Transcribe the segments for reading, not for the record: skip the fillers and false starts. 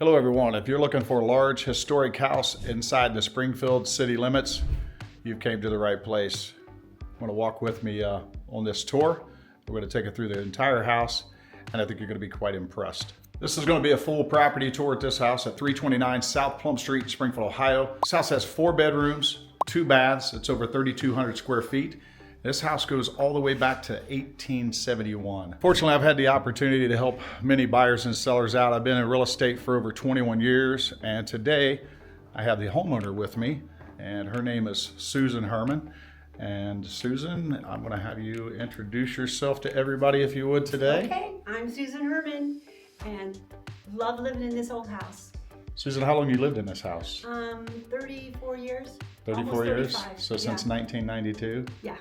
Hello everyone. If you're looking for a large historic house inside the Springfield city limits, you've came to the right place. Want to walk with me on this tour? We're going to take you through the entire house, and I think you're going to be quite impressed. This is going to be a full property tour at this house at 329 South Plum Street, Springfield, Ohio. This house has 4 bedrooms, 2 baths. It's over 3,200 square feet. This house goes all the way back to 1871. Fortunately, I've had the opportunity to help many buyers and sellers out. I've been in real estate for over 21 years, and today I have the homeowner with me, and her name is Susan Herman. And Susan, I'm going to have you introduce yourself to everybody if you would today. Okay, I'm Susan Herman and love living in this old house. Susan, how long you lived in this house? 34 years. 34 years? 35. So since 1992? Yeah.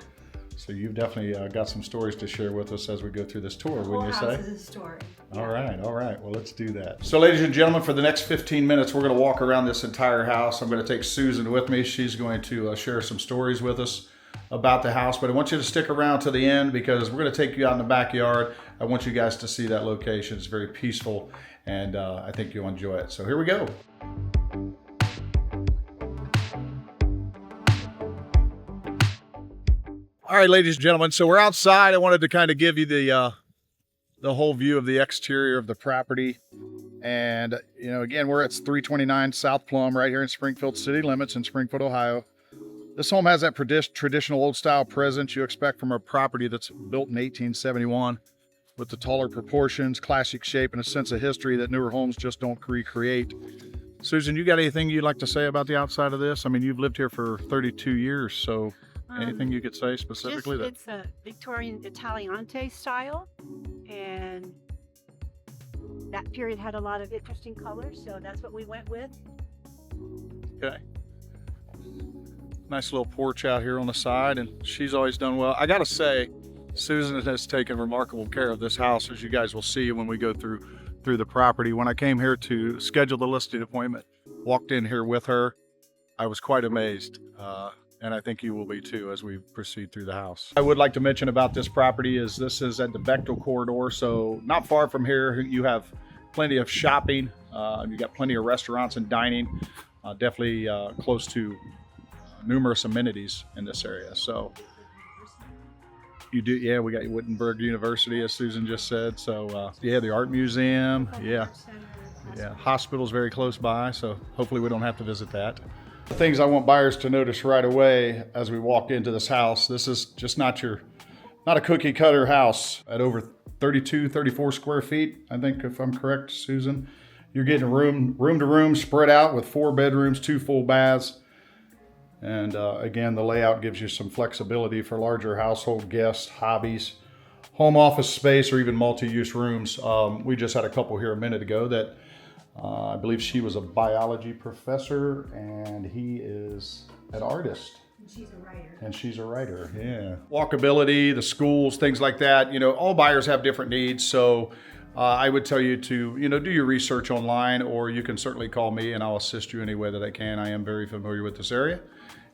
So you've definitely got some stories to share with us as we go through this tour, wouldn't you say? The whole house is a story. Yeah. All right. Well, let's do that. So ladies and gentlemen, for the next 15 minutes, we're going to walk around this entire house. I'm going to take Susan with me. She's going to share some stories with us about the house, but I want you to stick around to the end because we're going to take you out in the backyard. I want you guys to see that location. It's very peaceful, and I think you'll enjoy it. So here we go. All right, ladies and gentlemen, so we're outside. I wanted to kind of give you the whole view of the exterior of the property. And, you know, again, we're at 329 South Plum right here in Springfield city limits in Springfield, Ohio. This home has that traditional old style presence you expect from a property that's built in 1871 with the taller proportions, classic shape, and a sense of history that newer homes just don't recreate. Susan, you got anything you'd like to say about the outside of this? I mean, you've lived here for 32 years, so anything you could say specifically? It's a Victorian Italianate style, and that period had a lot of interesting colors, so that's what we went with. Okay. Nice little porch out here on the side, and she's always done well. I gotta say, Susan has taken remarkable care of this house, as you guys will see when we go through the property. When I came here to schedule the listing appointment, walked in here with her, I was quite amazed. And I think you will be too as we proceed through the house. I would like to mention about this property is this is at the Bechtel corridor, so not far from here. You have plenty of shopping. You got plenty of restaurants and dining. Definitely close to numerous amenities in this area. So you do, yeah. We got Wittenberg University, as Susan just said. So yeah, the art museum. Yeah. Hospital's very close by, so hopefully we don't have to visit that. The things I want buyers to notice right away as we walk into this house, this is just not a cookie cutter house at over 32, 34 square feet. I think if I'm correct, Susan, you're getting room to room spread out with 4 bedrooms, 2 full baths. And again, the layout gives you some flexibility for larger household guests, hobbies, home office space, or even multi-use rooms. We just had a couple here a minute ago that I believe she was a biology professor, and he is an artist. And she's a writer. Yeah. Walkability, the schools, things like that. You know, all buyers have different needs. So I would tell you to, you know, do your research online, or you can certainly call me and I'll assist you any way that I can. I am very familiar with this area,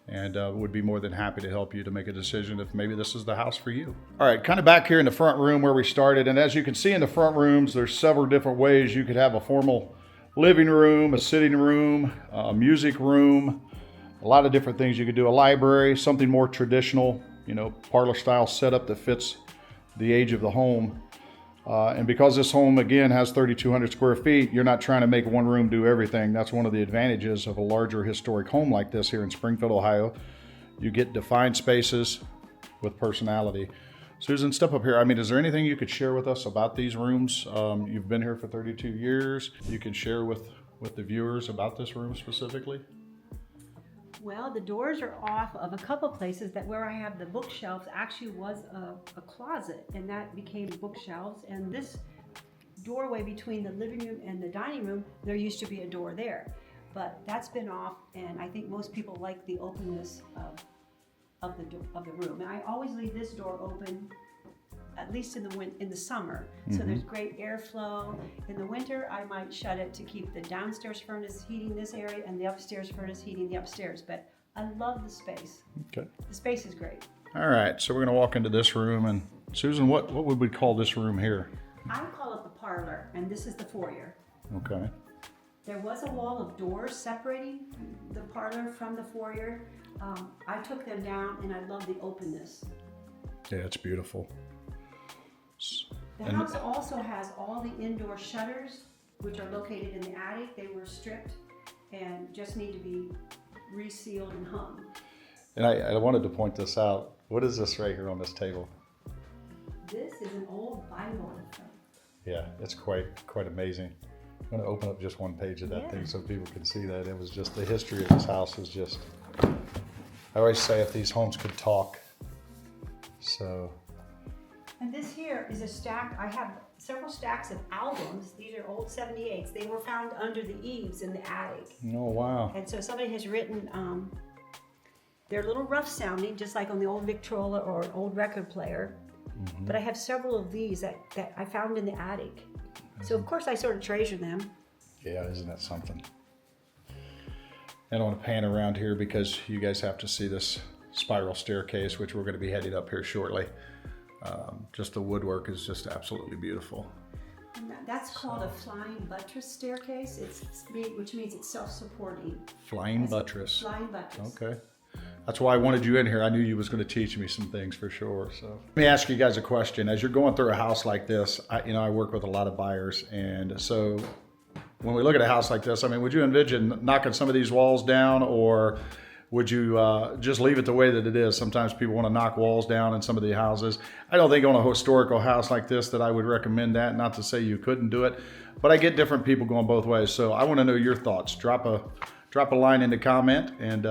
and would be more than happy to help you to make a decision if maybe this is the house for you. All right, kind of back here in the front room where we started. And as you can see in the front rooms, there's several different ways you could have a formal living room, a sitting room, a music room, a lot of different things you could do. A library, something more traditional, you know, parlor style setup that fits the age of the home. And because this home, again, has 3,200 square feet, you're not trying to make one room do everything. That's one of the advantages of a larger historic home like this here in Springfield, Ohio. You get defined spaces with personality. Susan, step up here. I mean, is there anything you could share with us about these rooms? You've been here for 32 years. You can share with the viewers about this room specifically? Well, the doors are off of a couple places that where I have the bookshelves actually was a closet, and that became bookshelves. And this doorway between the living room and the dining room, there used to be a door there, but that's been off, and I think most people like the openness of the room. And I always leave this door open, at least in the summer. So there's great airflow. In the winter, I might shut it to keep the downstairs furnace heating this area and the upstairs furnace heating the upstairs. But I love the space. Okay. The space is great. All right, so we're gonna walk into this room, and Susan, what would we call this room here? I would call it the parlor, and this is the foyer. Okay. There was a wall of doors separating the parlor from the foyer. I took them down and I love the openness. Yeah, it's beautiful. The house also has all the indoor shutters, which are located in the attic. They were stripped and just need to be resealed and hung. And I wanted to point this out. What is this right here on this table? This is an old Bible. Yeah, it's quite amazing. I'm going to open up just one page of that thing so people can see that. It was just the history of this house is just, I always say if these homes could talk. So. And this here is a stack. I have several stacks of albums. These are old 78s. They were found under the eaves in the attic. Oh, wow. And so somebody has written, they're a little rough sounding, just like on the old Victrola or an old record player. Mm-hmm. But I have several of these that I found in the attic. So of course I sort of treasure them. Yeah, isn't that something? And I want to pan around here because you guys have to see this spiral staircase, which we're going to be heading up here shortly. Just the woodwork is just absolutely beautiful. And that's called a flying buttress staircase. Which means it's self-supporting. Flying buttress. Flying buttress. Okay. That's why I wanted you in here. I knew you was going to teach me some things for sure. So let me ask you guys a question. As you're going through a house like this, I work with a lot of buyers, and so when we look at a house like this, I mean, would you envision knocking some of these walls down, or would you just leave it the way that it is? Sometimes people want to knock walls down in some of the houses. I don't think on a historical house like this that I would recommend that. Not to say you couldn't do it, but I get different people going both ways. So I want to know your thoughts. Drop a line in the comment and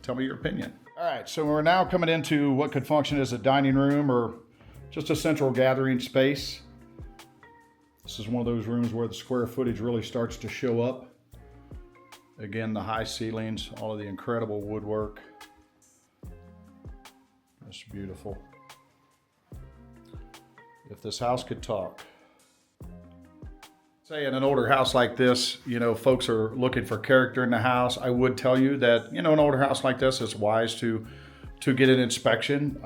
tell me your opinion. All right, so we're now coming into what could function as a dining room or just a central gathering space. This is one of those rooms where the square footage really starts to show up. Again, the high ceilings, all of the incredible woodwork. That's beautiful. If this house could talk. Say in an older house like this, folks are looking for character in the house. I would tell you that, an older house like this, it's wise to get an inspection.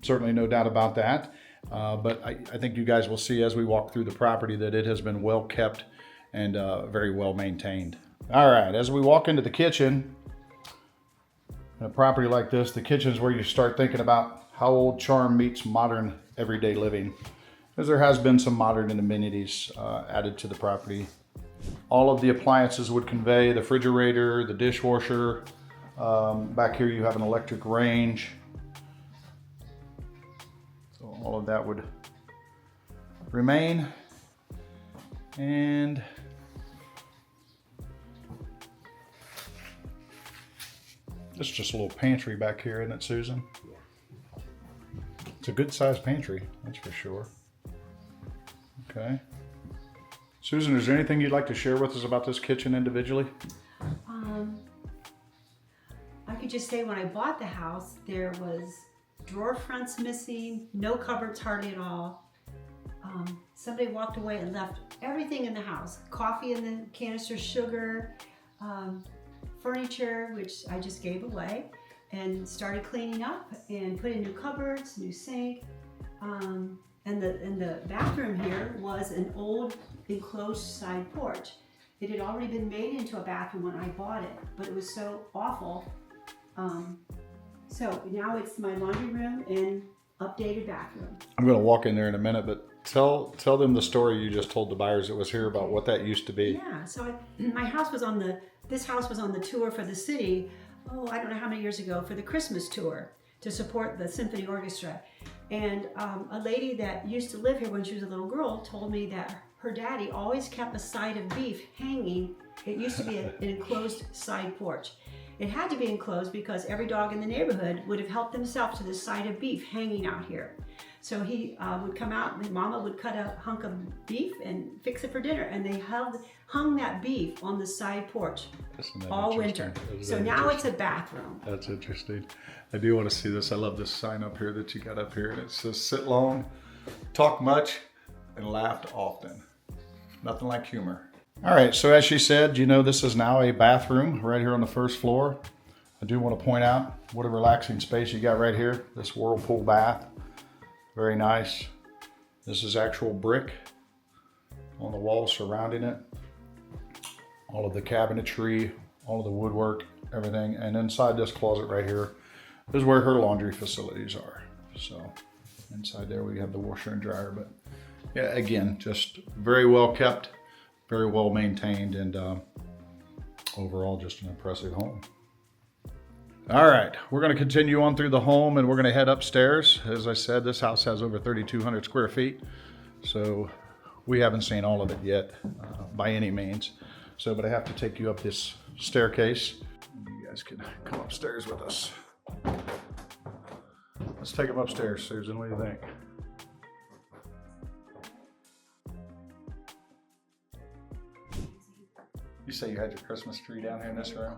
Certainly no doubt about that. But I think you guys will see as we walk through the property that it has been well kept and very well maintained. All right, as we walk into the kitchen, in a property like this, the kitchen is where you start thinking about how old charm meets modern everyday living. As there has been some modern amenities added to the property. All of the appliances would convey the refrigerator, the dishwasher. Back here you have an electric range. So all of that would remain. And this is just a little pantry back here, isn't it, Susan? It's a good sized pantry, that's for sure. Okay. Susan, is there anything you'd like to share with us about this kitchen individually? I could just say when I bought the house, there was drawer fronts missing, no cupboards hardly at all. Somebody walked away and left everything in the house. Coffee in the canister, sugar, furniture, which I just gave away, and started cleaning up and put in new cupboards, new sink. And the bathroom here was an old enclosed side porch. It had already been made into a bathroom when I bought it, but it was so awful. So now it's my laundry room and updated bathroom. I'm going to walk in there in a minute, but tell them the story you just told the buyers that was here about what that used to be. Yeah, so my house was this house was on the tour for the city, I don't know how many years ago, for the Christmas tour to support the symphony orchestra. And a lady that used to live here when she was a little girl told me that her daddy always kept a side of beef hanging. It used to be an enclosed side porch. It had to be enclosed because every dog in the neighborhood would have helped himself to this side of beef hanging out here. So he would come out and Mama would cut a hunk of beef and fix it for dinner. And they hung that beef on the side porch all winter. So now it's a bathroom. That's interesting. I do want to see this. I love this sign up here that you got up here. And it says, sit long, talk much, and laughed often. Nothing like humor. All right, so as she said, this is now a bathroom right here on the first floor. I do want to point out what a relaxing space you got right here. This whirlpool bath, very nice. This is actual brick on the walls surrounding it. all of the cabinetry, all of the woodwork, everything. And inside this closet right here is where her laundry facilities are. So inside there we have the washer and dryer, but yeah, again, just very well kept, very well maintained, and overall just an impressive home. All right, we're going to continue on through the home, and we're going to head upstairs. As I said, this house has over 3,200 square feet, so we haven't seen all of it yet by any means. So, but I have to take you up this staircase. You guys can come upstairs with us. Let's take them upstairs, Susan. What do you think? You say you had your Christmas tree down here in this room?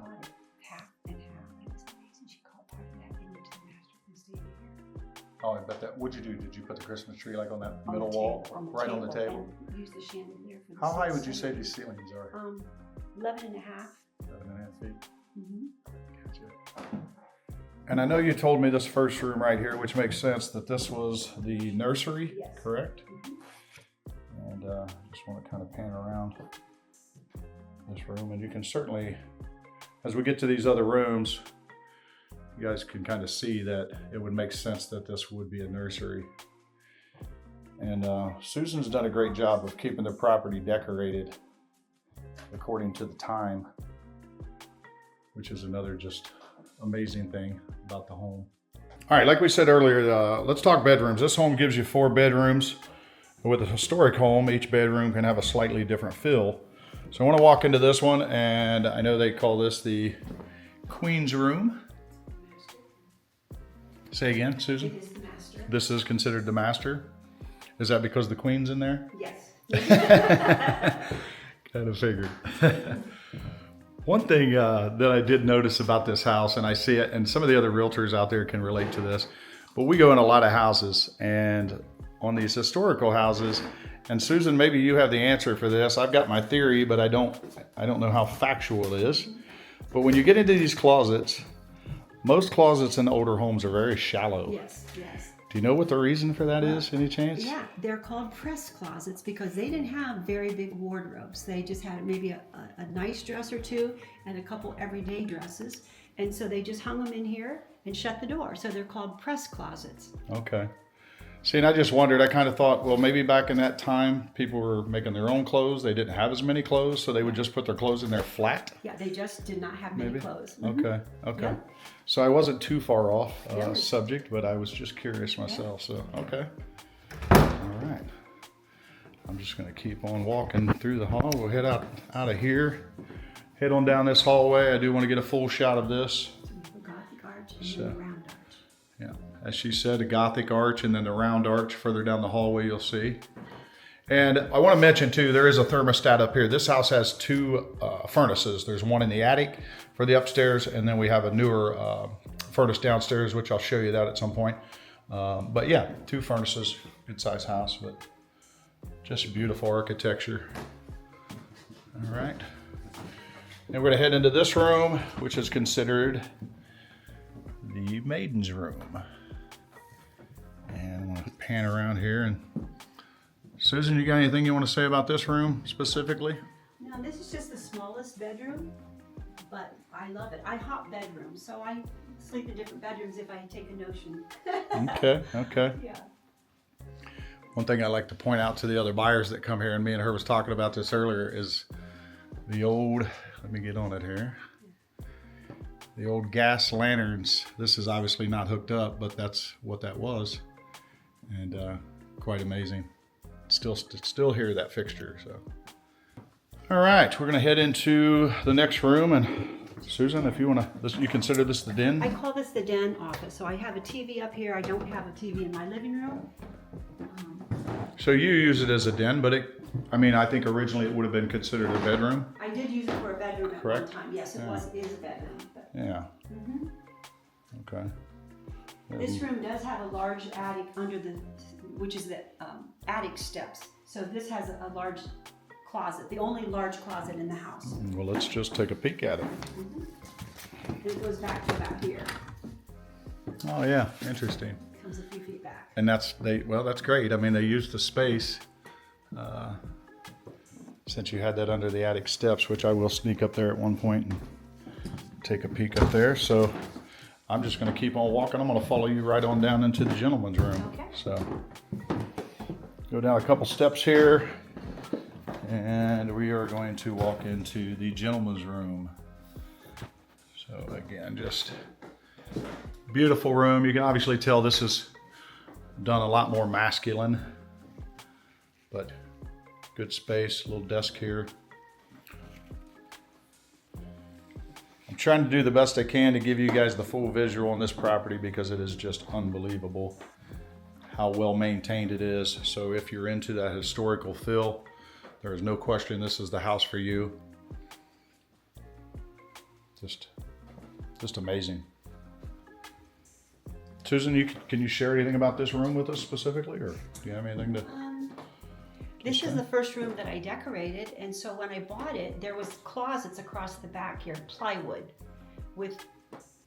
Half and half. It was amazing. She called part of that into the master from staying here. Oh, I bet that. What'd you do? Did you put the Christmas tree like on that middle wall, right on the table? Use the chandelier for the How high would you say these ceilings are? 11 and a half. 11 and a half feet. Mm-hmm. Gotcha. And I know you told me this first room right here, which makes sense, that this was the nursery, Yes. correct? Mm-hmm. And just want to kind of pan around this room, and you can certainly, as we get to these other rooms, you guys can kind of see that it would make sense that this would be a nursery. And Susan's done a great job of keeping the property decorated according to the time, which is another just amazing thing about the home. All right, like we said earlier, let's talk bedrooms. This home gives you 4 bedrooms. With a historic home, each bedroom can have a slightly different feel. So I want to walk into this one, and I know they call this the Queen's Room. Say again, Susan? It is the master. This is considered the master? Is that because the Queen's in there? Yes. Kind of figured. One thing that I did notice about this house, and I see it, and some of the other realtors out there can relate to this, but we go in a lot of houses, and on these historical houses, and Susan, maybe you have the answer for this. I've got my theory, but I don't know how factual it is. But when you get into these closets, most closets in older homes are very shallow. Yes, yes. Do you know what the reason for that is? Any chance? Yeah, they're called press closets because they didn't have very big wardrobes. They just had maybe a nice dress or two and a couple everyday dresses. And so they just hung them in here and shut the door. So they're called press closets. Okay. See, and I just wondered, I kind of thought, well, maybe back in that time, people were making their own clothes. They didn't have as many clothes, so they would just put their clothes in there flat. Yeah, they just did not have many clothes. Okay, okay. Yeah. So I wasn't too far off Yeah. subject, but I was just curious myself, so, okay. All right. I'm just gonna keep on walking through the hall. We'll head out of here, head on down this hallway. I do want to get a full shot of this. The Gothic arch and then the round arch. Yeah, as she said, a Gothic arch and then the round arch further down the hallway you'll see. And I want to mention too, there is a thermostat up here. This house has 2 furnaces. There's one in the attic for the upstairs, and then we have a newer furnace downstairs, which I'll show you that at some point. But yeah, 2 furnaces, good size house, but just beautiful architecture. All right. And we're gonna head into this room, which is considered the maiden's room. And I'm gonna pan around here. And Susan, you got anything you want to say about this room specifically? No, this is just the smallest bedroom, but I love it. I hop bedrooms, so I sleep in different bedrooms if I take a notion. Okay, okay. Yeah. One thing I like to point out to the other buyers that come here, and me and her was talking about this earlier, is the old, let me get on it here, the old gas lanterns. This is obviously not hooked up, but that's what that was. And quite amazing. Still hear that fixture, so. All right, we're gonna head into the next room, and Susan, if you wanna, you consider this the den? I call this the den office. So I have a TV up here. I don't have a TV in my living room. So you use it as a den, but I think originally it would have been considered a bedroom. I did use it for a bedroom at Correct. one time. Yes, it is a bedroom. But, Yeah. Okay. This room does have a large attic under which is the attic steps. So this has a large closet, the only large closet in the house. Well, let's just take a peek at it. And it goes back to about here. Oh yeah, interesting. Comes a few feet back. And that's great. I mean, they use the space since you had that under the attic steps, which I will sneak up there at one point and take a peek up there. So I'm just going to keep on walking. I'm going to follow you right on down into the gentleman's room. Okay. So go down a couple steps here, and we are going to walk into the gentleman's room. So again, just beautiful room. You can obviously tell this is done a lot more masculine, but good space, little desk here. I'm trying to do the best I can to give you guys the full visual on this property because it is just unbelievable how well maintained it is. So if you're into that historical feel, there is no question this is the house for you. Just amazing. Susan, can you share anything about this room with us specifically, or do you have anything to? This is the first room that I decorated, and so when I bought it, there was closets across the back here, plywood, with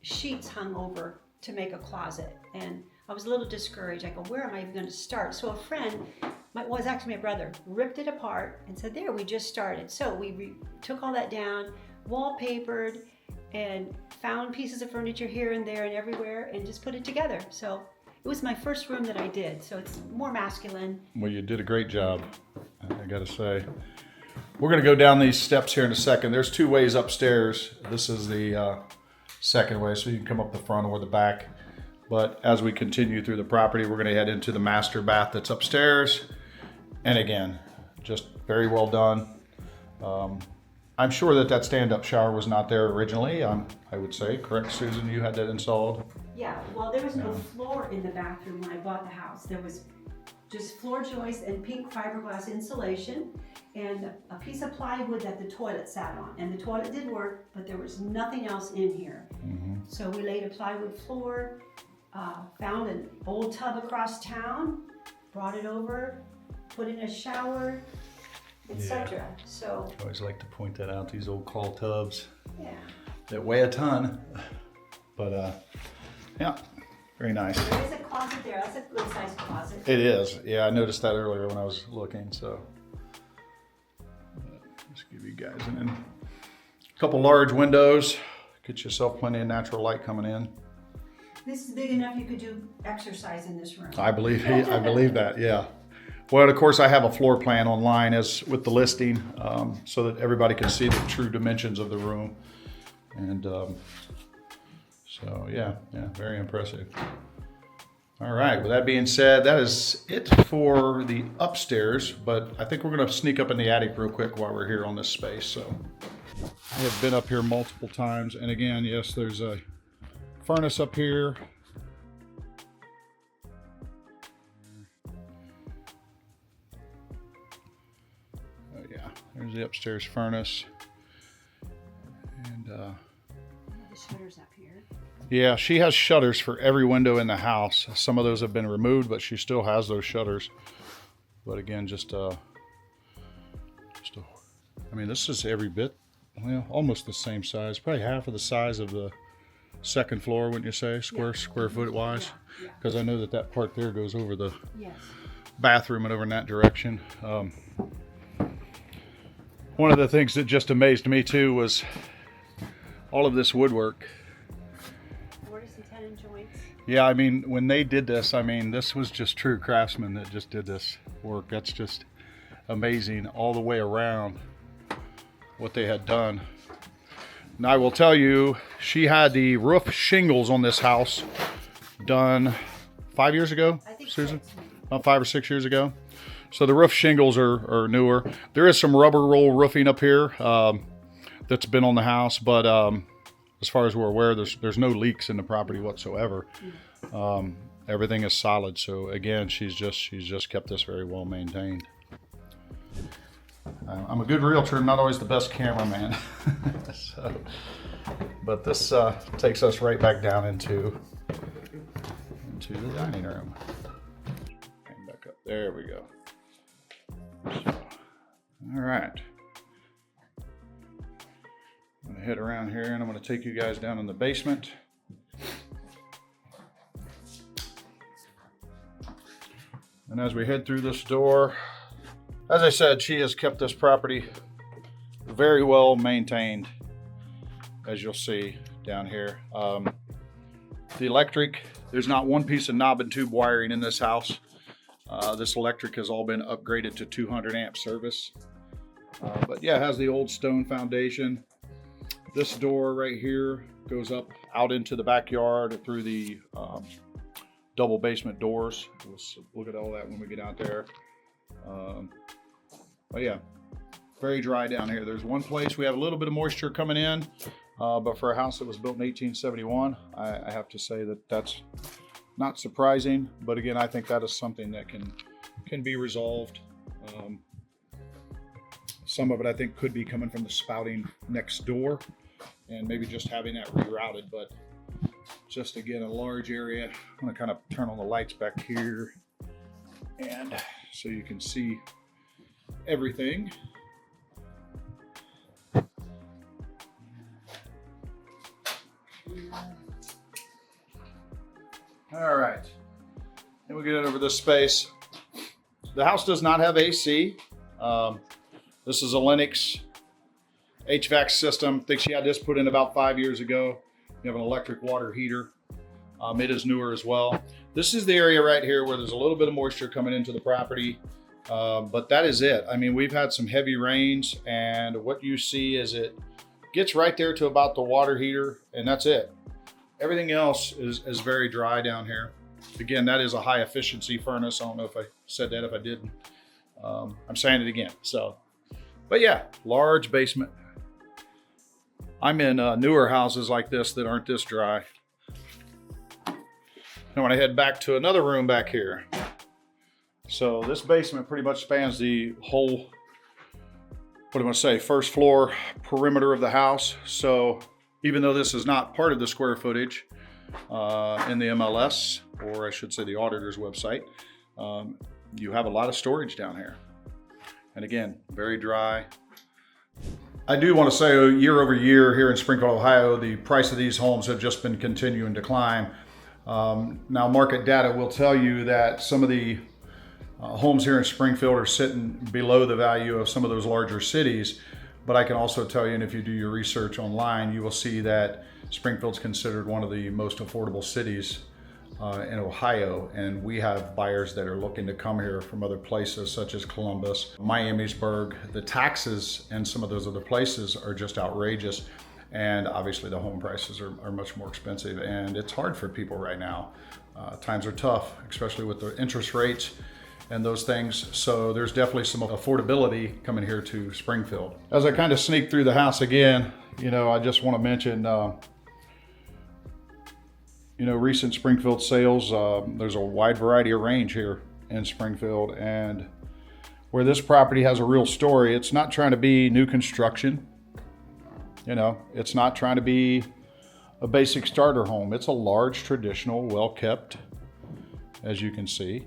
sheets hung over to make a closet. And I was a little discouraged. I go, where am I even going to start? So a friend, was actually my brother, ripped it apart and said, there, we just started. So we took all that down, wallpapered, and found pieces of furniture here and there and everywhere, and just put it together. So it was my first room that I did, so it's more masculine. Well, you did a great job, I gotta say. We're gonna go down these steps here in a second. There's two ways upstairs. This is the second way, so you can come up the front or the back. But as we continue through the property, we're gonna head into the master bath that's upstairs. And again, just very well done. I'm sure that stand-up shower was not there originally, I would say. Correct, Susan? You had that installed? Yeah, well, there was no floor in the bathroom when I bought the house. There was just floor joists and pink fiberglass insulation and a piece of plywood that the toilet sat on. And the toilet did work, but there was nothing else in here. Mm-hmm. So we laid a plywood floor, found an old tub across town, brought it over, put in a shower, etc. Yeah. So I always like to point that out, these old claw tubs. Yeah. That weigh a ton, but yeah, very nice. There is a closet there. That's a good sized closet. It is. Yeah, I noticed that earlier when I was looking, so. Just give you guys a couple large windows. Get yourself plenty of natural light coming in. This is big enough you could do exercise in this room. I believe that, yeah. Well, of course, I have a floor plan online as with the listing, so that everybody can see the true dimensions of the room. And so, yeah, very impressive. All right, with that being said, that is it for the upstairs, but I think we're gonna sneak up in the attic real quick while we're here on this space. So I have been up here multiple times, and again, yes, there's a furnace up here. Oh yeah, there's the upstairs furnace. And the shutters up here. yeah, she has shutters for every window in the house. Some of those have been removed, but she still has those shutters. But again, I mean, this is every bit, well, almost the same size, probably half of the size of the second floor, wouldn't you say, square foot wise? Because I know that part there goes over the bathroom and over in that direction. One of the things that just amazed me too was all of this woodwork. Mortise and Tenon joints. Yeah, I mean, when they did this, I mean, this was just true craftsmen that just did this work. That's just amazing all the way around what they had done. And I will tell you, she had the roof shingles on this house done 5 years ago, I think Susan? 6. About 5 or 6 years ago. So the roof shingles are newer. There is some rubber roll roofing up here that's been on the house, but as far as we're aware, there's no leaks in the property whatsoever. Everything is solid. So again, she's just kept this very well maintained. I'm a good realtor. I'm not always the best cameraman. But this takes us right back down into the dining room. And back up. There we go. So, all right. I'm gonna head around here and I'm gonna take you guys down in the basement. And as we head through this door, As I said, she has kept this property very well maintained, as you'll see down here. The electric, there's not one piece of knob and tube wiring in this house. This electric has all been upgraded to 200 amp service. But yeah, it has the old stone foundation. This door right here goes up out into the backyard through the double basement doors. We'll look at all that when we get out there. But yeah, very dry down here. There's one place we have a little bit of moisture coming in, but for a house that was built in 1871, I have to say that that's not surprising. But again, I think that is something that can be resolved. Some of it I think could be coming from the spouting next door and maybe just having that rerouted, but just again, a large area. I'm gonna kind of turn on the lights back here and so you can see everything. All right, then we get over this space. The house does not have AC. This is a Lennox HVAC system. I think she had this put in about 5 years ago. You have an electric water heater. It is newer as well. This is the area right here where there's a little bit of moisture coming into the property, but that is it. I mean, we've had some heavy rains, and what you see is it gets right there to about the water heater, and that's it. Everything else is very dry down here. Again, that is a high efficiency furnace. I don't know if I said that. If I didn't, I'm saying it again. So, but yeah, large basement. I'm in newer houses like this that aren't this dry. I want to head back to another room back here. So this basement pretty much spans the whole, what am I going to say, first floor perimeter of the house. So even though this is not part of the square footage in the MLS, or I should say the auditor's website, you have a lot of storage down here. And again, very dry. I do want to say year over year here in Springfield, Ohio, the price of these homes have just been continuing to climb. Now market data will tell you that some of the homes here in Springfield are sitting below the value of some of those larger cities. But I can also tell you, and if you do your research online, you will see that Springfield's considered one of the most affordable cities in Ohio, and we have buyers that are looking to come here from other places such as Columbus, Miamisburg. The taxes in some of those other places are just outrageous, and obviously the home prices are much more expensive, and it's hard for people right now. Times are tough, especially with the interest rates and those things. So there's definitely some affordability coming here to Springfield. As I kind of sneak through the house again, you know, I just want to mention you know, recent Springfield sales. There's a wide variety of range here in Springfield, and where this property has a real story, it's not trying to be new construction. You know, it's not trying to be a basic starter home. It's a large, traditional, well-kept, as you can see,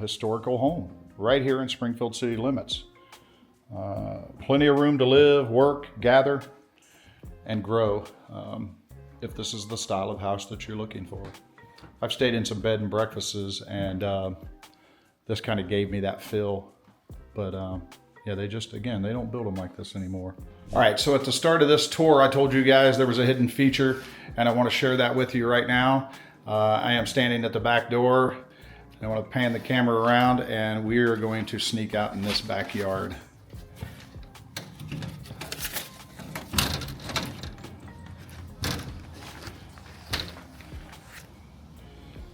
historical home right here in Springfield city limits. Plenty of room to live, work, gather, and grow. If this is the style of house that you're looking for. I've stayed in some bed and breakfasts, and this kind of gave me that feel. But yeah, they just, again, they don't build them like this anymore. All right, so at the start of this tour, I told you guys there was a hidden feature, and I want to share that with you right now. I am standing at the back door. I want to pan the camera around, and we are going to sneak out in this backyard.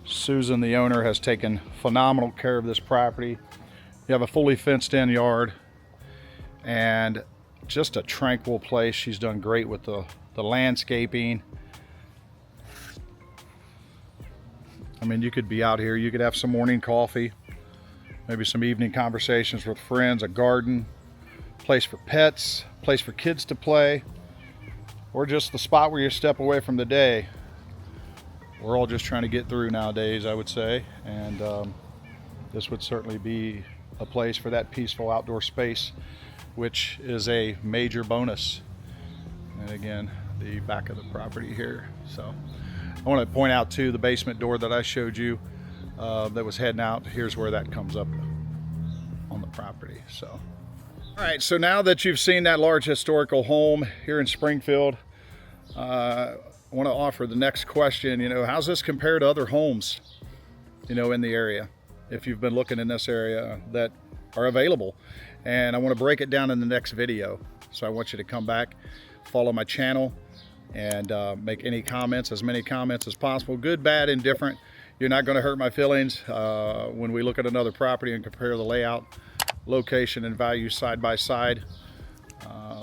Susan, the owner, has taken phenomenal care of this property. You have a fully fenced in yard and just a tranquil place. She's done great with the landscaping. I mean, you could be out here, you could have some morning coffee, maybe some evening conversations with friends, a garden, place for pets, place for kids to play, or just the spot where you step away from the day. We're all just trying to get through nowadays, I would say, and this would certainly be a place for that peaceful outdoor space, which is a major bonus. And again, the back of the property here. So I want to point out too, the basement door that I showed you that was heading out, here's where that comes up on the property. So, all right, so now that you've seen that large historical home here in Springfield, I want to offer the next question. How's this compare to other homes, in the area, if you've been looking in this area that are available? And I want to break it down in the next video. So I want you to come back, follow my channel, and make any comments, as many comments as possible, good, bad, indifferent. You're not going to hurt my feelings when we look at another property and compare the layout, location, and value side by side.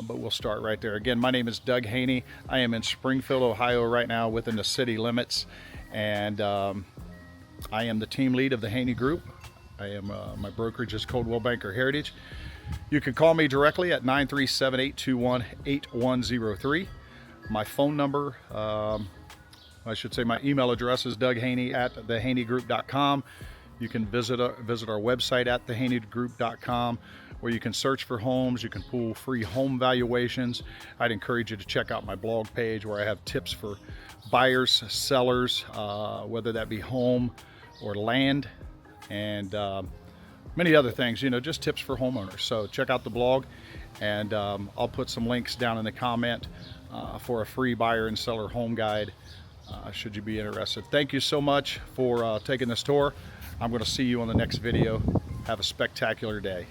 But we'll start right there. Again, my name is Doug Haney. I am in Springfield, Ohio right now, within the city limits, and I am the team lead of the Haney Group. I am my brokerage is Coldwell Banker Heritage. You can call me directly at 937-821-8103. My phone number, I should say my email address is doughaney@thehaneygroup.com. You can visit our website at thehaneygroup.com, where you can search for homes. You can pull free home valuations. I'd encourage you to check out my blog page, where I have tips for buyers, sellers, whether that be home or land, and many other things, just tips for homeowners. So check out the blog, and I'll put some links down in the comment for a free buyer and seller home guide, should you be interested. Thank you so much for taking this tour. I'm going to see you on the next video. Have a spectacular day.